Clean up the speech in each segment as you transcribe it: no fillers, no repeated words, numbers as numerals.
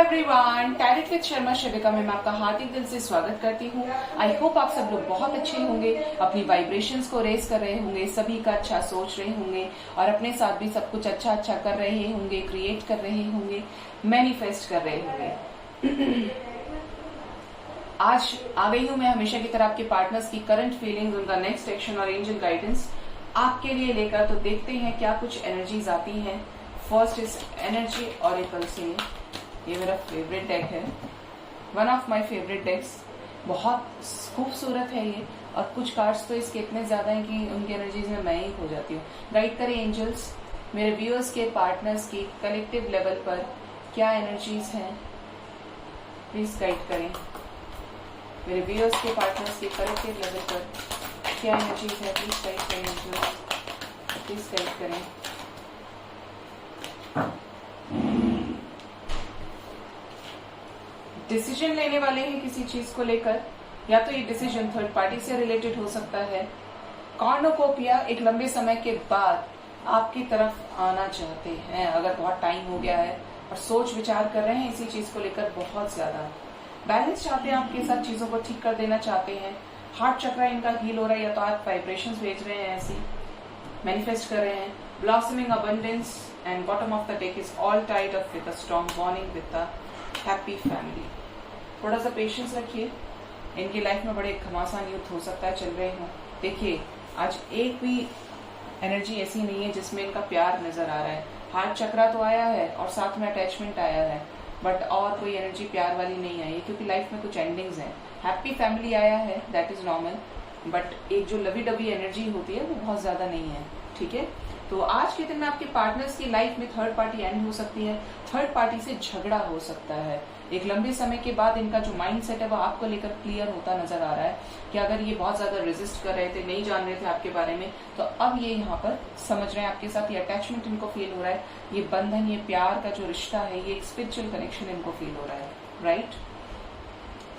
Everyone, tarot with Sharma शिविका में मैं आपका हार्दिक दिल से स्वागत करती हूँ। आई होप आप सब लोग बहुत अच्छे होंगे, अपनी वाइब्रेशंस को रेस कर रहे होंगे, सभी का अच्छा सोच रहे होंगे और अपने साथ भी सब कुछ अच्छा अच्छा कर रहे होंगे, क्रिएट कर रहे होंगे, मैनिफेस्ट कर रहे होंगे। आज आ गई हूँ मैं हमेशा की तरह आपके पार्टनर्स की करंट फीलिंग्स, उनका नेक्स्ट एक्शन और एंजल गाइडेंस आपके लिए लेकर। तो देखते हैं क्या कुछ एनर्जीज आती हैं। फर्स्ट इज एनर्जी ऑरेकल से। ये मेरा फेवरेट डेक है, वन ऑफ माय फेवरेट डेक्स। बहुत खूबसूरत है ये और कुछ कार्ड्स तो इसके इतने ज्यादा हैं कि उनकी एनर्जीज में मैं ही खो जाती हूँ। गाइड करें एंजल्स, मेरे व्यूअर्स के पार्टनर्स की कलेक्टिव लेवल पर क्या एनर्जीज हैं, प्लीज गाइड करें। मेरे व्यूअर्स के पार्टनर्स के कलेक्टिव लेवल पर क्या एनर्जीज है, प्लीज गाइड करें एंजल्स, प्लीज गाइड करें। डिसीजन लेने वाले हैं किसी चीज को लेकर, या तो ये डिसीजन थर्ड पार्टी से रिलेटेड हो सकता है। कॉर्नोकोपिया एक लंबे समय के बाद आपकी तरफ आना चाहते हैं, अगर बहुत टाइम हो गया है और सोच विचार कर रहे हैं इसी चीज को लेकर बहुत ज्यादा। बैलेंस चाहते हैं आपके साथ, चीजों को ठीक कर देना चाहते हैं। हार्ट चक्र इनका हील हो रहा है, या तो आप वाइब्रेशंस भेज रहे हैं, ऐसी मैनिफेस्ट कर रहे हैं। Blossoming abundance and bottom of the deck is all tied up with a strong bonding with the happy family. थोड़ा सा पेशेंस रखिए, इनकी लाइफ में बड़े घमासान युद्ध हो सकता है चल रहे हो। देखिए आज एक भी एनर्जी ऐसी नहीं है जिसमें इनका प्यार नजर आ रहा है। हार्ट चक्रा तो आया है और साथ में अटैचमेंट आया है, बट और कोई एनर्जी प्यार वाली नहीं आई है, क्योंकि लाइफ में कुछ एंडिंग्स हैं। हैप्पी फैमिली आया है, दैट इज नॉर्मल, बट एक जो लवी डबी एनर्जी होती है वो बहुत ज्यादा नहीं है। ठीक है, तो आज के दिन में आपके पार्टनर्स की लाइफ में थर्ड पार्टी एंड हो सकती है, थर्ड पार्टी से झगड़ा हो सकता है। एक लंबे समय के बाद इनका जो माइंड सेट है वो आपको लेकर क्लियर होता नजर आ रहा है कि अगर ये बहुत ज्यादा रेजिस्ट कर रहे थे, नहीं जान रहे थे आपके बारे में, तो अब ये यहाँ पर समझ रहे हैं आपके साथ। ये अटैचमेंट इनको फील हो रहा है, ये बंधन, ये प्यार का जो रिश्ता है, ये एक स्पिरिचुअल कनेक्शन इनको फील हो रहा है। राइट,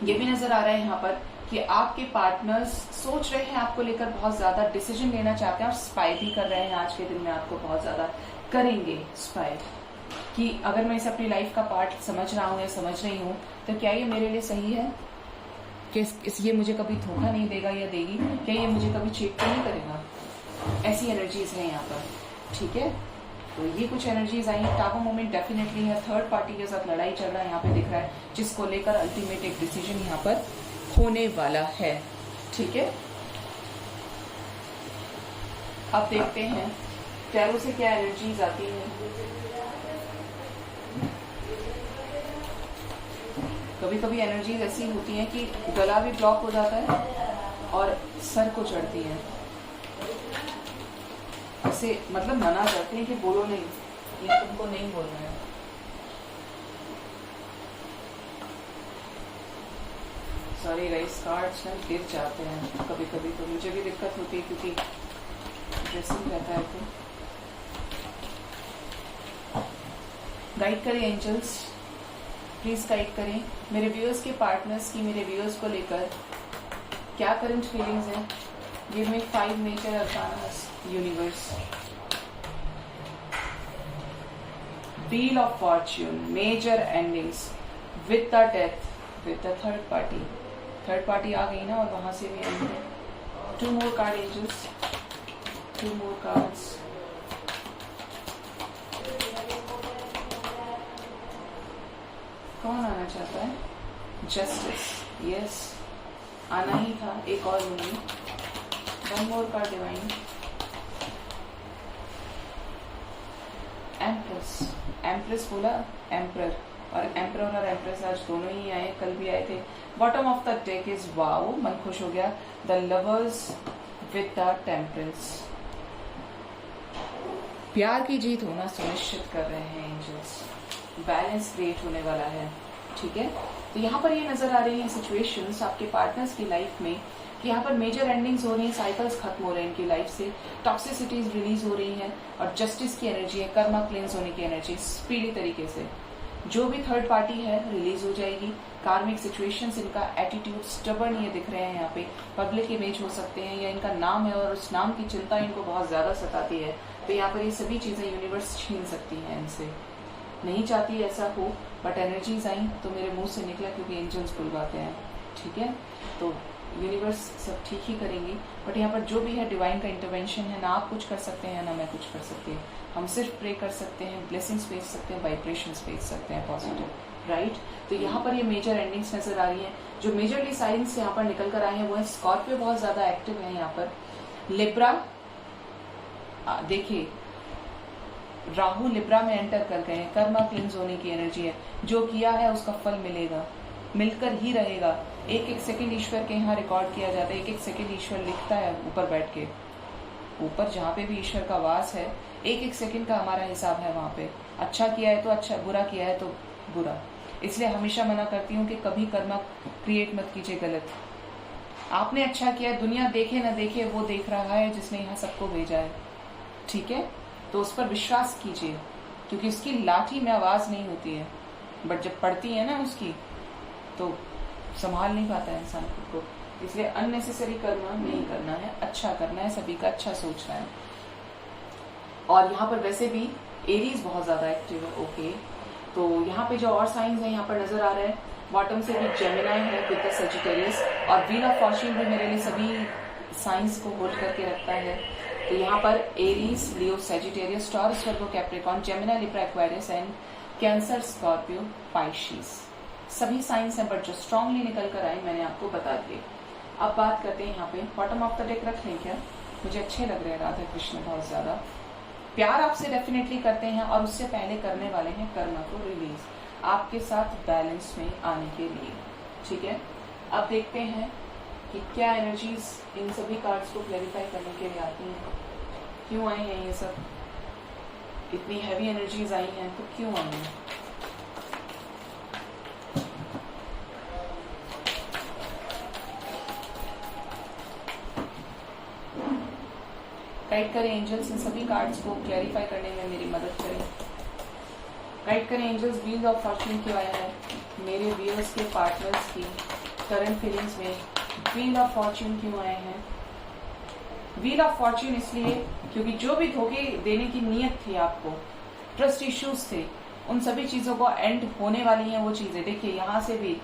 ये भी नजर आ रहा है यहाँ पर कि आपके पार्टनर्स सोच रहे हैं आपको लेकर, बहुत ज्यादा डिसीजन लेना चाहते हैं और स्पाई भी कर रहे हैं। आज के दिन में आपको बहुत ज्यादा करेंगे स्पाई, कि अगर मैं इसे अपनी लाइफ का पार्ट समझ रहा हूँ या समझ रही हूँ तो क्या ये मेरे लिए सही है, कि ये मुझे कभी धोखा नहीं देगा या देगी, क्या ये मुझे कभी चीट तो नहीं करेगा। ऐसी एनर्जीज है यहाँ पर। ठीक है, तो ये कुछ एनर्जीज आई। टावर मोमेंट डेफिनेटली है, थर्ड पार्टी के साथ लड़ाई चल रहा है यहाँ पे दिख रहा है, जिसको लेकर अल्टीमेट एक डिसीजन यहाँ पर होने वाला है। ठीक है, अब देखते हैं टैरो से क्या एनर्जीज आती है। कभी कभी एनर्जीज ऐसी होती हैं कि गला भी ब्लॉक हो जाता है और सर को चढ़ती है, ऐसे मतलब मना करते हैं कि बोलो नहीं, ये तुमको नहीं बोलना है। सॉरी गाइस, कार्ड्स ना गिर जाते हैं कभी कभी, तो मुझे भी दिक्कत होती है क्योंकि ड्रेसिंग रहता है। तो गाइड करें एंजल्स, प्लीज गाइड करें मेरे व्यूअर्स के पार्टनर्स की, मेरे व्यूअर्स को लेकर क्या करंट फीलिंग्स हैं। Give me 5 major arcanas universe. Wheel of fortune, major endings with the death, with the third party. Third party आ गई ना, और वहां से भी एंड है। 2 more card angels, 2 more cards. कौन आना चाहता है? जस्टिस, यस, आना ही था। एक और लूंगी, 1 मोर कार्ड डिवाइन। एम्प्रेस, एम्प्रेस बोला एम्प्रर, और एम्प्रर और एम्प्रेस आज दोनों ही आए, कल भी आए थे। Bottom of the deck is wow, मन खुश हो गया। The lovers with the temperance, प्यार की जीत होना सुनिश्चित कर रहे हैं एंजल्स। बैलेंस क्रिएट होने वाला है। ठीक है, तो यहाँ पर ये नजर आ रही है सिचुएशंस आपके पार्टनर्स की लाइफ में कि यहाँ पर मेजर एंडिंग्स हो रही हैं, साइकिल्स खत्म हो रहे हैं इनकी लाइफ से, टॉक्सिसिटीज रिलीज हो रही हैं और जस्टिस की एनर्जी है, कर्मा क्लेंस होने की एनर्जी स्पीडी तरीके से। जो भी थर्ड पार्टी है रिलीज हो जाएगी। कार्मिक सिचुएशंस, इनका एटीट्यूड स्टबर्न ये दिख रहे हैं यहाँ पे, पब्लिक इमेज हो सकते हैं, या इनका नाम है और उस नाम की चिंता इनको बहुत ज्यादा सताती है, तो यहाँ पर ये सभी चीजें यूनिवर्स छीन सकती है इनसे। नहीं चाहती ऐसा हो, बट एनर्जीज आई तो मेरे मुंह से निकला क्योंकि एंजल्स बुलवाते हैं, ठीक है। तो यूनिवर्स सब ठीक ही करेंगी, बट यहाँ पर जो भी है डिवाइन का इंटरवेंशन है, ना आप कुछ कर सकते हैं ना मैं कुछ कर सकती हूँ। हम सिर्फ प्रे कर सकते हैं, ब्लेसिंग्स भेज सकते हैं, वाइब्रेशंस भेज सकते हैं पॉजिटिव, राइट। तो यहाँ पर ये मेजर एंडिंग्स नजर आ रही हैं। जो मेजरली साइंस यहाँ पर निकल कर आए हैं वो है स्कॉर्पियो बहुत ज्यादा एक्टिव है यहाँ पर, लिब्रा, देखिए राहु लिब्रा में एंटर कर गए हैं, कर्मा क्लींस होने की एनर्जी है, जो किया है उसका फल मिलेगा, मिलकर ही रहेगा। एक एक सेकंड ईश्वर के यहाँ रिकॉर्ड किया जाता है, एक एक सेकंड ईश्वर लिखता है ऊपर बैठ के, ऊपर जहाँ पे भी ईश्वर का वास है, एक एक सेकंड का हमारा हिसाब है वहां पे। अच्छा किया है तो अच्छा, बुरा किया है तो बुरा। इसलिए हमेशा मना करती हूँ कि कभी कर्मा क्रिएट मत कीजिए गलत। आपने अच्छा किया, दुनिया देखे ना देखे, वो देख रहा है जिसने यहाँ सबको भेजा है, ठीक है। तो उस पर विश्वास कीजिए, क्योंकि उसकी लाठी में आवाज नहीं होती है, बट जब पड़ती है ना उसकी तो संभाल नहीं पाता है इंसान खुद को। इसलिए अननेसेसरी कर्म नहीं करना है, अच्छा करना है, सभी का अच्छा सोचना है। और यहाँ पर वैसे भी एरीज बहुत ज्यादा एक्टिव है, ओके। तो यहाँ पे जो और साइंस है यहाँ पर नजर आ रहा है, बॉटम से भी जेमिनाई है विद द सजिटेरियस, और व्हील ऑफ फॉर्च्यून भी मेरे लिए सभी साइंस को होल्ड करके रखता है। तो यहाँ पर Aries, Leo, Sagittarius, Taurus, Virgo, Capricorn, Gemini, Libra, Aquarius and Cancer, Scorpio, Pisces, सभी साइंस हैं, बट जो स्ट्रांगली निकल कर आए मैंने आपको बता दिए। अब बात करते हैं यहाँ पे बॉटम ऑफ द डेक रख लें क्या? मुझे अच्छे लग रहे हैं राधा कृष्ण, बहुत ज्यादा प्यार आपसे डेफिनेटली करते हैं, और उससे पहले करने वाले हैं कर्म को रिलीज आपके साथ बैलेंस में आने के लिए, ठीक है। अब देखते हैं कि क्या एनर्जीज इन सभी कार्ड्स को क्लैरिफाई करने के लिए आती हैं, क्यों आए हैं ये सब, इतनी हैवी एनर्जीज आई हैं तो क्यों आई हैं। गाइड करें एंजल्स, इन सभी कार्ड्स को क्लैरिफाई करने में मेरी मदद करें। गाइड करें एंजल्स, व्हील ऑफ फॉर्च्यून क्यों आया है मेरे व्यूअर्स के पार्टनर्स की करंट फीलिंग्स में, व्हील ऑफ फॉर्च्यून क्यों आए हैं। व्हील ऑफ फॉर्च्यून इसलिए क्योंकि जो भी धोखे देने की नीयत थी आपको, ट्रस्ट इश्यूज थे, उन सभी चीजों को एंड होने वाली हैं वो चीजें। देखिए यहाँ से भी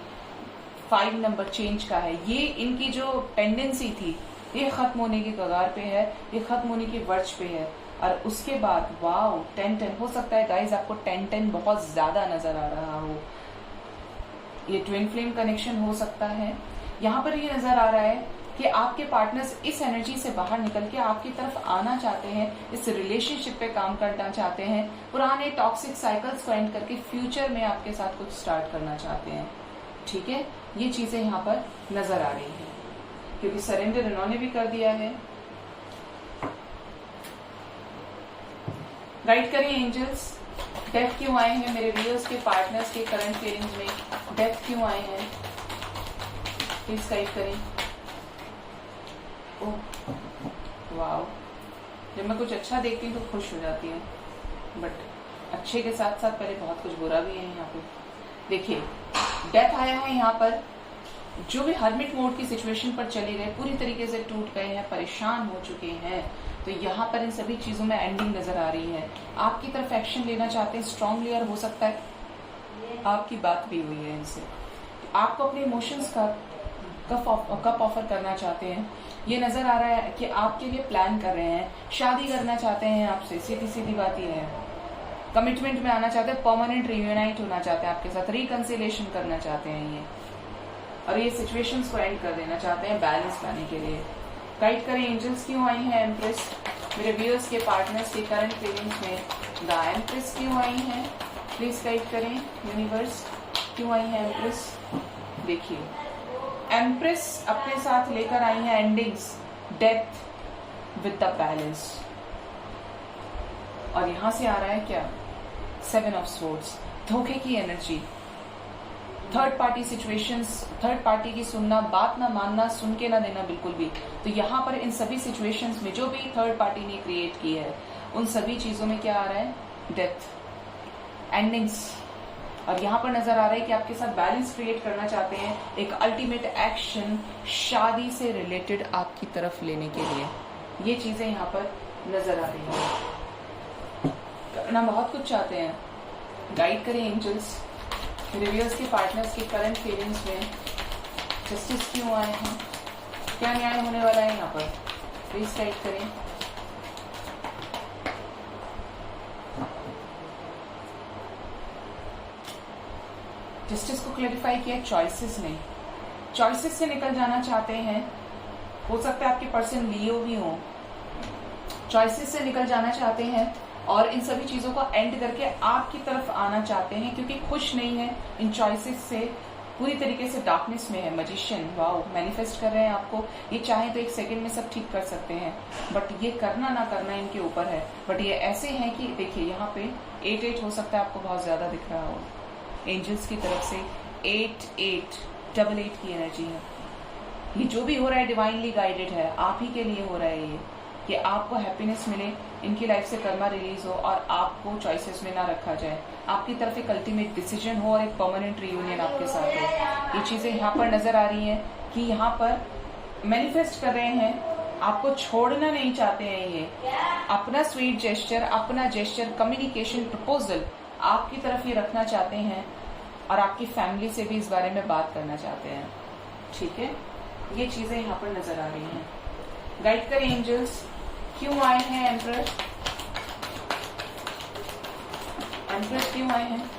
5 नंबर चेंज का है, ये इनकी जो टेंडेंसी थी ये खत्म होने की कगार पे है, ये खत्म होने की वर्ज पे है। और उसके बाद वाओ 10-10 हो सकता है गाइज, आपको 10-10 बहुत ज्यादा नजर आ रहा हो, ये ट्विन फ्लेम कनेक्शन हो सकता है। यहाँ पर ये नजर आ रहा है कि आपके पार्टनर्स इस एनर्जी से बाहर निकल के आपकी तरफ आना चाहते हैं, इस रिलेशनशिप पे काम करना चाहते हैं, पुराने टॉक्सिक साइकिल्स को एंड करके फ्यूचर में आपके साथ कुछ स्टार्ट करना चाहते हैं, ठीक है। ये चीजें यहाँ पर नजर आ रही है, क्योंकि सरेंडर इन्होंने भी कर दिया है। गाइड करिए एंजल्स, डेथ क्यों आए हैं मेरे व्यूअर्स के पार्टनर्स के करंट फीलिंग्स में, डेथ क्यों आए हैं प्लीज गाइड करें। ओह वाओ, जब मैं कुछ अच्छा देखती हूँ तो खुश हो जाती हूँ, बट अच्छे के साथ साथ पहले बहुत कुछ बुरा भी है यहाँ पे। देखिए डेथ आया है यहाँ पर, जो भी हर्मिट मोड की सिचुएशन पर चले गए, पूरी तरीके से टूट गए हैं, परेशान हो चुके हैं, तो यहाँ पर इन सभी चीजों में एंडिंग नजर आ रही है। आपकी तरफ एक्शन लेना चाहते हैं स्ट्रांगली, और हो सकता है आपकी बात भी हुई है इनसे, आपको अपने इमोशंस का कप ऑफर करना चाहते हैं। ये नजर आ रहा है कि आपके लिए प्लान कर रहे हैं, शादी करना चाहते हैं आपसे, सीधी सीधी बात ये है, कमिटमेंट में आना चाहते हैं, परमानेंट रियूनाइट होना चाहते हैं आपके साथ, रिकंसिलेशन करना चाहते हैं ये, और ये सिचुएशंस को एंड कर देना चाहते हैं बैलेंस लाने के लिए। गाइड करें एंजल्स क्यों आई हैं एम्प्रेस मेरे व्यूअर्स के पार्टनर्स के करंट फीलिंग्स में, द एम्प्रेस क्यों आई हैं प्लीज गाइड करें यूनिवर्स, क्यों आई है एम्प्रेस। देखिए एम्प्रेस अपने साथ लेकर आई है endings, death with the balance, और यहां से आ रहा है क्या 7 ऑफ स्वॉर्ड्स, धोखे की energy, third party situations, third party की सुनना, बात ना मानना, सुन के ना देना बिल्कुल भी। तो यहाँ पर इन सभी सिचुएशंस में जो भी थर्ड पार्टी ने क्रिएट की है, उन सभी चीजों में क्या आ रहा है, डेथ, एंडिंग्स। और यहाँ पर नजर आ रहा है कि आपके साथ बैलेंस क्रिएट करना चाहते हैं, एक अल्टीमेट एक्शन शादी से रिलेटेड आपकी तरफ लेने के लिए, ये चीजें यहाँ पर नजर आ रही है। करना बहुत कुछ चाहते हैं, गाइड करें एंजल्स, रिव्यूअर्स के पार्टनर्स के करंट फीलिंग्स में जस्टिस क्यों आए हैं, क्या न्याय होने वाला है यहाँ पर, प्लीज गाइड करें। जस्टिस को क्लैरिफाई किया चॉइसेस ने, चॉइसेस से निकल जाना चाहते हैं। हो सकता है आपके पर्सन लियो भी हो, चॉइसेस से निकल जाना चाहते हैं और इन सभी चीजों को एंड करके आपकी तरफ आना चाहते हैं क्योंकि खुश नहीं है इन चॉइसेस से, पूरी तरीके से डार्कनेस में है। मैजिशियन, वाओ, मैनिफेस्ट कर रहे हैं आपको। ये चाहे तो एक सेकंड में सब ठीक कर सकते हैं, बट ये करना ना करना इनके ऊपर है। बट ये ऐसे हैं कि देखिए यहाँ पे 8-8 हो सकता है, आपको बहुत ज्यादा दिख रहा हो एंजल्स की तरफ से। 8-8 की एनर्जी है। ये जो भी हो रहा है डिवाइनली गाइडेड है, आप ही के लिए हो रहा है ये, कि आपको हैप्पीनेस मिले, इनकी लाइफ से कर्मा रिलीज हो और आपको चॉइसेस में ना रखा जाए, आपकी तरफ एक अल्टीमेट डिसीजन हो और एक परमानेंट रियूनियन आपके साथ हो। ये चीजें यहाँ पर नजर आ रही हैं कि यहाँ पर मैनिफेस्ट कर रहे हैं, आपको छोड़ना नहीं चाहते हैं ये। अपना स्वीट जेस्चर, अपना जेस्चर, कम्युनिकेशन, प्रपोजल आपकी तरफ ये रखना चाहते हैं और आपकी फैमिली से भी इस बारे में बात करना चाहते हैं। ठीक है, ये चीजें यहाँ पर नजर आ रही हैं। गाइड करें एंजल्स, क्यों आए हैं एम्परर, एम्परर क्यों आए हैं।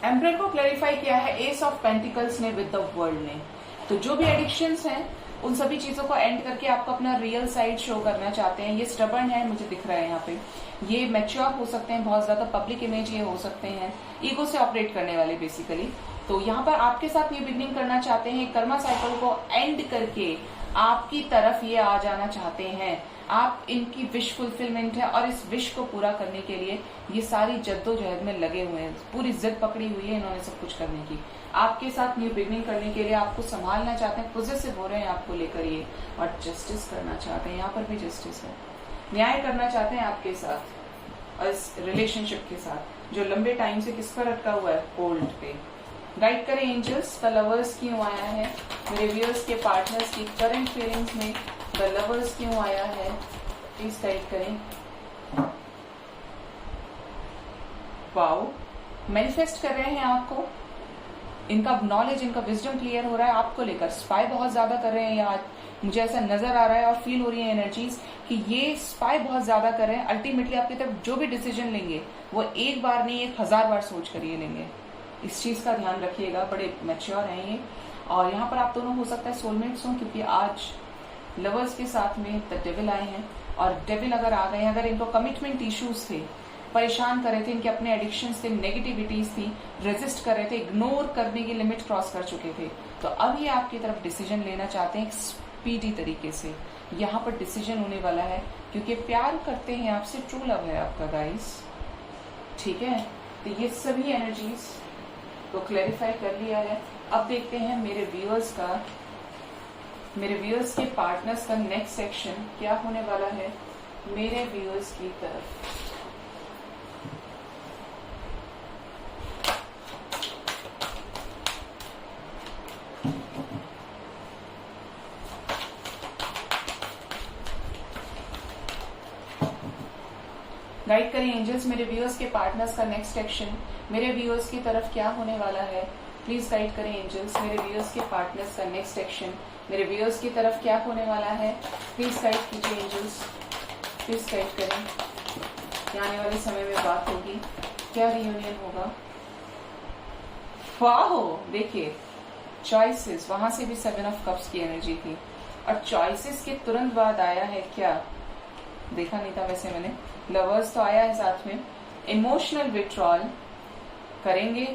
एम्परर को क्लैरिफाई किया है एस ऑफ पेंटिकल्स ने विद द वर्ल्ड ने। तो जो भी एडिक्शंस हैं उन सभी चीजों को एंड करके आपको अपना रियल साइड शो करना चाहते हैं। ये स्टबर्न है, मुझे दिख रहा है यहाँ पे। ये मैच्योर हो सकते हैं, बहुत ज्यादा पब्लिक इमेज ये हो सकते हैं, ईगो से ऑपरेट करने वाले बेसिकली। तो यहाँ पर आपके साथ ये बिगनिंग करना चाहते हैं, कर्मा साइकिल को एंड करके आपकी तरफ ये आ जाना चाहते हैं। आप इनकी विश फुलफिलमेंट है और इस विश को पूरा करने के लिए ये सारी जद्दोजहद में लगे हुए हैं, पूरी जिद पकड़ी हुई है इन्होंने सब कुछ करने की। आपके साथ न्यू बिगनिंग करने के लिए आपको संभालना चाहते हैं, पॉजिटिव हो रहे हैं आपको लेकर ये, और जस्टिस करना चाहते हैं। यहाँ पर भी जस्टिस है, न्याय करना चाहते हैं आपके साथ और इस रिलेशनशिप के साथ जो लंबे टाइम से किस पर अटका हुआ है, होल्ड पे। गाइड करें एंजल्स, द लवर्स क्यों आया है, मेरे व्यूअर्स के पार्टनर्स की करंट फीलिंग्स में द लवर्स क्यों आया है, प्लीज गाइड करें। वाओ, मैनिफेस्ट कर रहे हैं आपको, इनका नॉलेज, इनका विजडम क्लियर हो रहा है आपको लेकर। स्पाई बहुत ज्यादा कर रहे हैं ये आज, मुझे ऐसा नजर आ रहा है और फील हो रही है एनर्जीज कि ये स्पाई बहुत ज्यादा कर रहे हैं। अल्टीमेटली आपकी तरफ जो भी डिसीजन लेंगे वो एक बार नहीं 1000 बार सोच कर ये लेंगे। इस चीज का ध्यान रखिएगा, बड़े मैच्योर हैं ये। और यहाँ पर आप दोनों हो सकता है सोलमेट्स हों, क्योंकि आज लवर्स के साथ में द डेविल आए हैं। और डेविल अगर आ गए हैं, अगर इनको कमिटमेंट इश्यूज थे, परेशान कर रहे थे, इनके अपने एडिक्शंस थे, नेगेटिविटीज थी, रेजिस्ट कर रहे थे, इग्नोर करने की लिमिट क्रॉस कर चुके थे, तो अब ये आपकी तरफ डिसीजन लेना चाहते हैं स्पीडी तरीके से। यहाँ पर डिसीजन होने वाला है क्योंकि प्यार करते हैं आपसे, ट्रू लव है आपका गाइस। ठीक है, तो ये सभी एनर्जीज को क्लैरिफाई कर लिया है। अब देखते हैं मेरे व्यूअर्स का, मेरे व्यूअर्स के पार्टनर्स का नेक्स्ट सेक्शन क्या होने वाला है मेरे व्यूअर्स की तरफ। गाइड करें एंजल्स, मेरे व्यूअर्स के पार्टनर्स का नेक्स्ट सेक्शन मेरे व्यूअर्स की तरफ क्या होने वाला है, प्लीज गाइड करें एंजल्स। मेरे व्यूअर्स के पार्टनर्स का नेक्स्ट सेक्शन मेरे व्यूअर्स की तरफ क्या होने वाला है, प्लीज गाइड कीजिए एंजल्स, प्लीज गाइड करें। क्या आने वाले समय में बात होगी, क्या रियूनियन होगा। वाह, देखिए चॉइसेस, वहां से भी 7 ऑफ कप्स की एनर्जी थी और चॉइसेस के तुरंत बाद आया है क्या, देखा नहीं था वैसे मैंने, लवर्स तो आया है साथ में। इमोशनल विड्रॉल करेंगे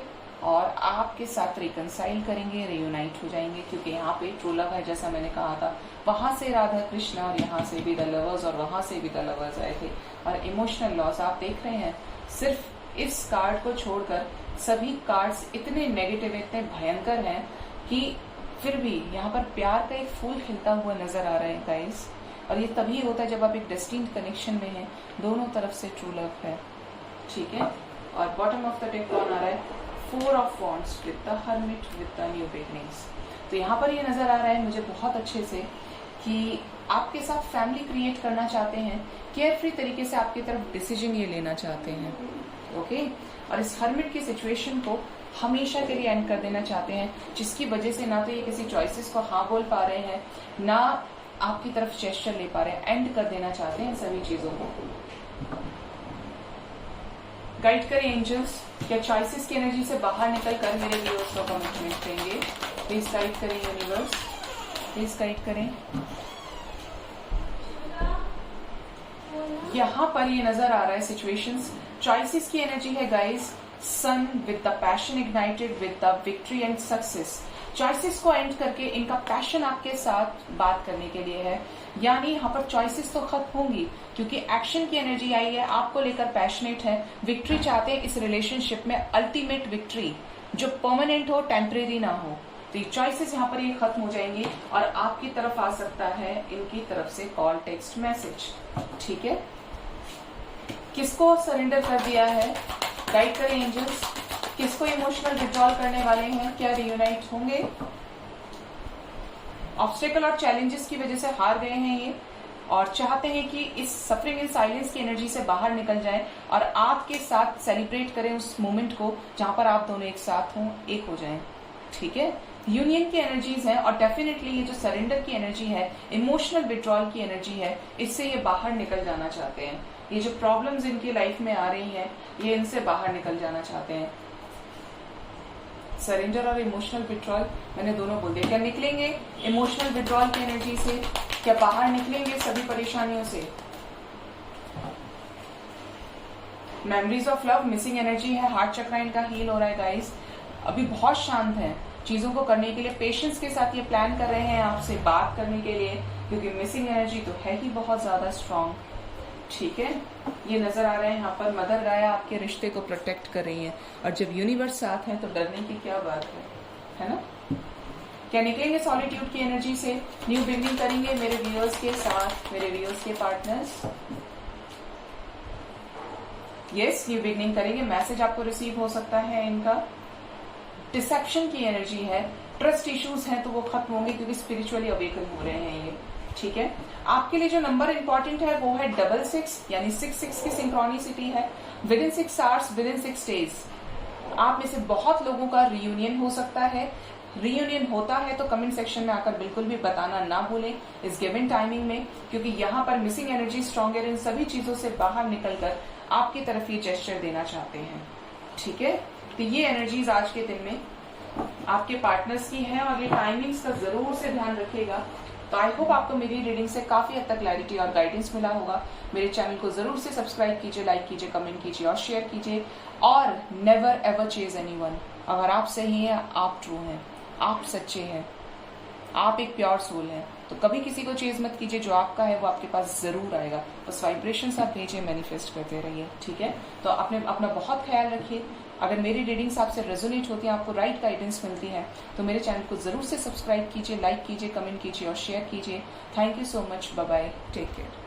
और आपके साथ रिकंसाइल करेंगे, रियूनाइट हो जाएंगे, क्योंकि यहाँ पे ट्रू लव है जैसा मैंने कहा था। वहां से राधा कृष्ण और यहाँ से भी द लवर्स और वहां से भी द लवर्स आए थे। और इमोशनल लॉस आप देख रहे हैं, सिर्फ इस कार्ड को छोड़कर सभी कार्ड्स इतने नेगेटिव, इतने भयंकर हैं कि फिर भी यहाँ पर प्यार का एक फूल खिलता हुआ नजर आ रहा है गाइस। और ये तभी होता है जब आप एक डेस्टिन्ड कनेक्शन में हैं, दोनों तरफ से ट्रू लव है। ठीक है, और बॉटम ऑफ द डेक कौन आ रहा है, 4 of wands with the hermit with the new beginnings. तो यहाँ पर ये नजर आ रहा है मुझे बहुत अच्छे से कि आपके साथ फैमिली क्रिएट करना चाहते हैं, केयर फ्री तरीके से आपकी तरफ डिसीजन ये लेना चाहते हैं, ओके। और इस हर्मिट की सिचुएशन को हमेशा के लिए एंड कर देना चाहते हैं, जिसकी वजह से ना तो ये किसी चॉइसेस को हाँ बोल पा रहे हैं, ना आपकी तरफ जेस्चर ले पा रहे हैं। एंड कर देना चाहते हैं सभी चीजों को। गाइड करें एंजल्स, क्या चॉइसेस की एनर्जी से बाहर निकल कर मेरे व्यूअर्स को कमिटमेंट देंगे। प्लीज गाइड करें यूनिवर्स, प्लीज गाइड करें। यहां पर ये नजर आ रहा है सिचुएशंस, चॉइसेस की एनर्जी है guys, sun with the passion ignited with the victory and success. Choices को एंड करके इनका पैशन आपके साथ बात करने के लिए है, यानी यहाँ पर चॉइसेस तो खत्म होंगी क्योंकि एक्शन की एनर्जी आई है, आपको लेकर पैशनेट है, विक्ट्री चाहते हैं इस रिलेशनशिप में, अल्टीमेट विक्ट्री जो परमानेंट हो, टेम्परेरी ना हो। तो ये चॉइसेस यहाँ पर ये खत्म हो जाएंगी और आपकी तरफ आ सकता है इनकी तरफ से कॉल, टेक्स्ट, मैसेज। ठीक है, किसको सरेंडर कर दिया है, गाइड करें एंजल्स, किसको इमोशनल विड्रॉल करने वाले हैं, क्या रियूनाइट होंगे। ऑब्स्टेकल और चैलेंजेस की वजह से हार गए हैं ये और चाहते हैं कि इस सफरिंग इन साइलेंस की एनर्जी से बाहर निकल जाएं और आपके साथ सेलिब्रेट करें उस मोमेंट को जहां पर आप दोनों एक साथ हों, एक हो जाएं। ठीक है, यूनियन की एनर्जीज हैं और डेफिनेटली ये जो सरेंडर की एनर्जी है, इमोशनल विड्रॉल की एनर्जी है, इससे ये बाहर निकल जाना चाहते हैं। ये जो प्रॉब्लम्स इनकी लाइफ में आ रही हैं, ये इनसे बाहर निकल जाना चाहते हैं। सरेंडर और इमोशनल विड्रॉल मैंने दोनों बोल दिया। क्या निकलेंगे इमोशनल विड्रॉल की एनर्जी से, क्या बाहर निकलेंगे सभी परेशानियों से। Memories of love, missing energy है, हार्ट चक्र इनका हील हो रहा है गाइस, अभी बहुत शांत है चीजों को करने के लिए, पेशेंस के साथ ये प्लान कर रहे हैं आपसे बात करने के लिए, क्योंकि मिसिंग एनर्जी तो है ही बहुत ज्यादा स्ट्रांग। ठीक है, ये नजर आ रहे हैं यहाँ पर मदर गाया आपके रिश्ते को प्रोटेक्ट कर रही है और जब यूनिवर्स साथ है तो डरने की क्या बात है ना। क्या निकलेंगे सॉलिट्यूड की एनर्जी से, न्यू बिगिनिंग करेंगे मेरे व्यूअर्स के साथ, मेरे व्यूअर्स के पार्टनर्स। यस, न्यू बिगिनिंग करेंगे, मैसेज आपको रिसीव हो सकता है इनका। डिसेप्शन की एनर्जी है, ट्रस्ट इश्यूज हैं तो वो खत्म होंगे क्योंकि स्पिरिचुअली अवेकन हो रहे हैं ये। ठीक है, आपके लिए जो नंबर इंपॉर्टेंट है वो है 66, यानी 66 की सिंक्रोनिसिटी है। With in 6 hours, with in 6 days आप में से बहुत लोगों का रियूनियन हो सकता है। रियूनियन होता है तो कमेंट सेक्शन में आकर बिल्कुल भी बताना ना भूलें इस गिवन टाइमिंग में, क्योंकि यहाँ पर मिसिंग एनर्जी स्ट्रॉन्गर इन सभी चीजों से बाहर निकलकर आपकी तरफ ये जेस्चर देना चाहते हैं। ठीक है, तो ये एनर्जीज आज के दिन में आपके पार्टनर्स की है और ये टाइमिंग्स का जरूर से ध्यान रखिएगा। तो आई होप आपको मेरी रीडिंग से काफी हद तक क्लैरिटी और गाइडेंस मिला होगा। मेरे चैनल को जरूर से सब्सक्राइब कीजिए, लाइक कीजिए, कमेंट कीजिए और शेयर कीजिए। और नेवर एवर चेज एनीवन, अगर आप सही हैं, आप ट्रू हैं, आप सच्चे हैं, आप एक प्योर सोल हैं, तो कभी किसी को चेज मत कीजिए। जो आपका है वो आपके पास जरूर आएगा, बस वाइब्रेशंस आप भेजिए, मैनिफेस्ट करते रहिए। ठीक है, तो अपना बहुत ख्याल रखिए। अगर मेरी रीडिंग्स आपसे रेजोनेट होती है, आपको राइट गाइडेंस मिलती है, तो मेरे चैनल को जरूर से सब्सक्राइब कीजिए, लाइक कीजिए, कमेंट कीजिए और शेयर कीजिए। Thank you so much, bye bye, take care.